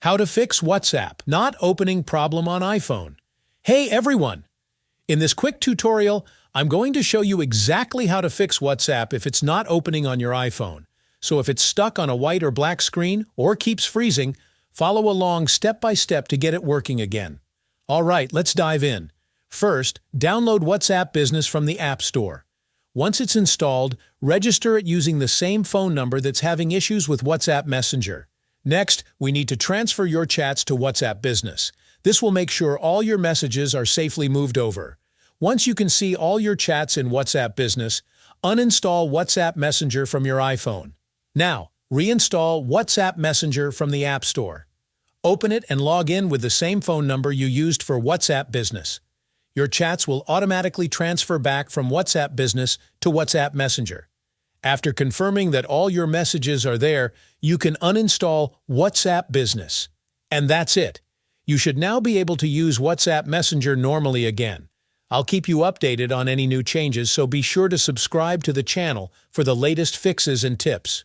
How to fix WhatsApp not opening problem on iPhone. Hey everyone! In this quick tutorial, I'm going to show you exactly how to fix WhatsApp if it's not opening on your iPhone. So if it's stuck on a white or black screen or keeps freezing, follow along step by step to get it working again. Alright, let's dive in. First, download WhatsApp Business from the App Store. Once it's installed, register it using the same phone number that's having issues with WhatsApp Messenger. Next, we need to transfer your chats to WhatsApp Business. This will make sure all your messages are safely moved over. Once you can see all your chats in WhatsApp Business, uninstall WhatsApp Messenger from your iPhone. Now, reinstall WhatsApp Messenger from the App Store. Open it and log in with the same phone number you used for WhatsApp Business. Your chats will automatically transfer back from WhatsApp Business to WhatsApp Messenger. After confirming that all your messages are there, you can uninstall WhatsApp Business. And that's it. You should now be able to use WhatsApp Messenger normally again. I'll keep you updated on any new changes, so be sure to subscribe to the channel for the latest fixes and tips.